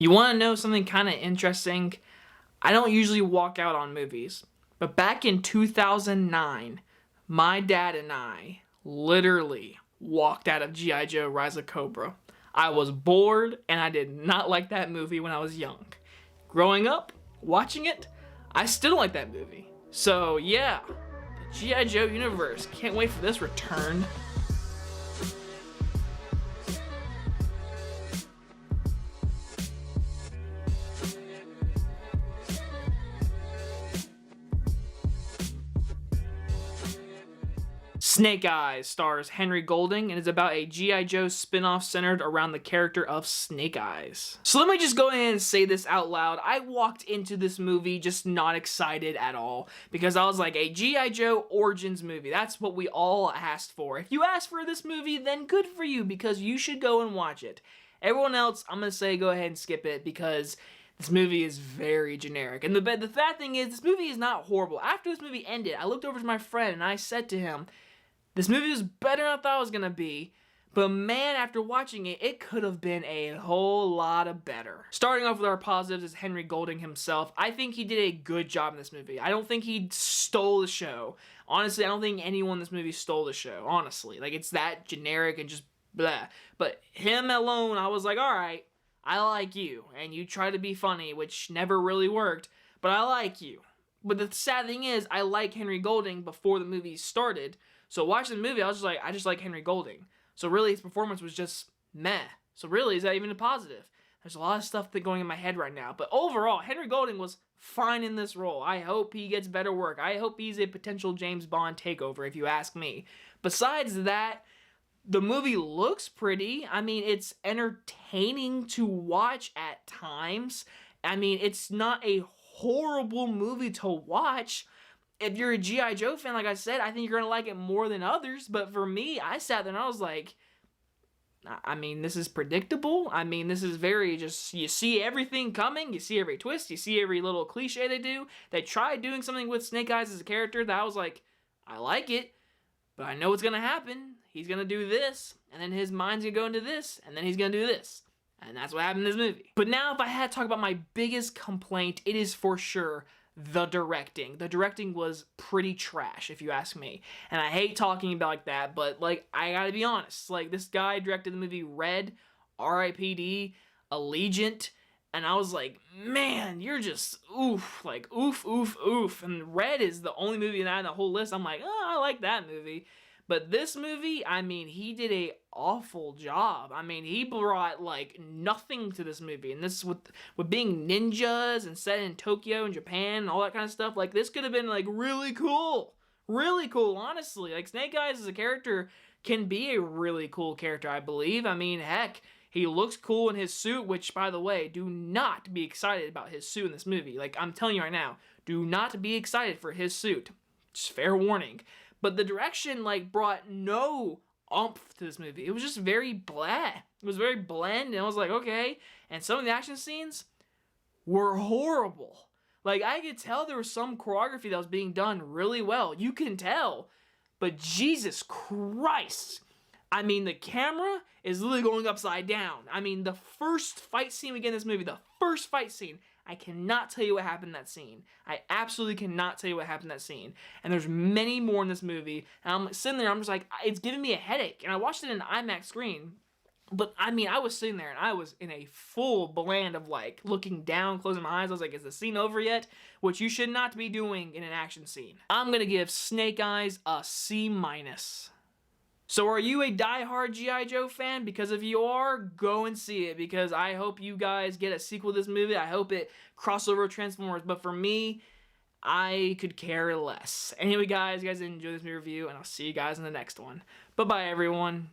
You want to know something kind of interesting? I don't usually walk out on movies, but back in 2009, my dad and I literally walked out of G.I. Joe Rise of Cobra. I was bored and I did not like that movie when I was young. Growing up, watching it, I still don't like that movie. So yeah, the G.I. Joe universe, can't wait for this return. Snake Eyes stars Henry Golding and is about a G.I. Joe spin-off centered around the character of Snake Eyes. So let me just go ahead and say this out loud. I walked into this movie just not excited at all because I was like, a G.I. Joe Origins movie. That's what we all asked for. If you asked for this movie, then good for you because you should go and watch it. Everyone else, I'm going to say go ahead and skip it because this movie is very generic. And the bad thing is, this movie is not horrible. After this movie ended, I looked over to my friend and I said to him, this movie was better than I thought it was going to be, but man, after watching it, it could have been a whole lot of better. Starting off with our positives is Henry Golding himself. I think he did a good job in this movie. I don't think he stole the show. Honestly, I don't think anyone in this movie stole the show, honestly. Like, it's that generic and just blah. But him alone, I was like, alright, I like you. And you try to be funny, which never really worked, but I like you. But the sad thing is, I like Henry Golding before the movie started. So watching the movie, I was just like, I just like Henry Golding. So really, his performance was just meh. So really, is that even a positive? There's a lot of stuff going in my head right now. But overall, Henry Golding was fine in this role. I hope he gets better work. I hope he's a potential James Bond takeover, if you ask me. Besides that, the movie looks pretty. I mean, it's entertaining to watch at times. I mean, it's not a horrible movie to watch. If you're a G.I. Joe fan, like I said, I think you're going to like it more than others. But for me, I sat there and I was like, I mean, this is predictable. I mean, this is very just, you see everything coming. You see every twist. You see every little cliche they do. They tried doing something with Snake Eyes as a character that I was like, I like it, but I know what's going to happen. He's going to do this, and then his mind's going to go into this, and then he's going to do this. And that's what happened in this movie. But now, if I had to talk about my biggest complaint, it is for sure the directing. The directing was pretty trash, if you ask me. And I hate talking about like that, but like, I gotta be honest. Like, this guy directed the movie Red, R.I.P.D., Allegiant, and I was like, man, you're just oof, like oof, oof, oof. And Red is the only movie that in the whole list I'm like, oh, I like that movie. But this movie, I mean, he did a awful job. I mean, he brought, like, nothing to this movie. And this, with being ninjas and set in Tokyo and Japan and all that kind of stuff, like, this could have been, like, really cool. Really cool, honestly. Like, Snake Eyes as a character can be a really cool character, I believe. I mean, heck, he looks cool in his suit, which, by the way, do not be excited about his suit in this movie. Like, I'm telling you right now, do not be excited for his suit. Just fair warning. But the direction, like, brought no oomph to this movie. It was just very blah. It was very bland, and I was like, okay. And some of the action scenes were horrible. Like, I could tell there was some choreography that was being done really well. You can tell. But Jesus Christ. I mean, the camera is literally going upside down. I mean, the first fight scene we get in this movie, the first fight scene, I cannot tell you what happened in that scene. I absolutely cannot tell you what happened in that scene. And there's many more in this movie. And I'm sitting there, I'm just like, it's giving me a headache. And I watched it in an IMAX screen. But, I mean, I was sitting there and I was in a full bland of, like, looking down, closing my eyes. I was like, is the scene over yet? Which you should not be doing in an action scene. I'm going to give Snake Eyes a C-. So are you a diehard G.I. Joe fan? Because if you are, go and see it. Because I hope you guys get a sequel to this movie. I hope it crossover Transformers. But for me, I could care less. Anyway, guys, you guys enjoy this movie review. And I'll see you guys in the next one. Bye-bye, everyone.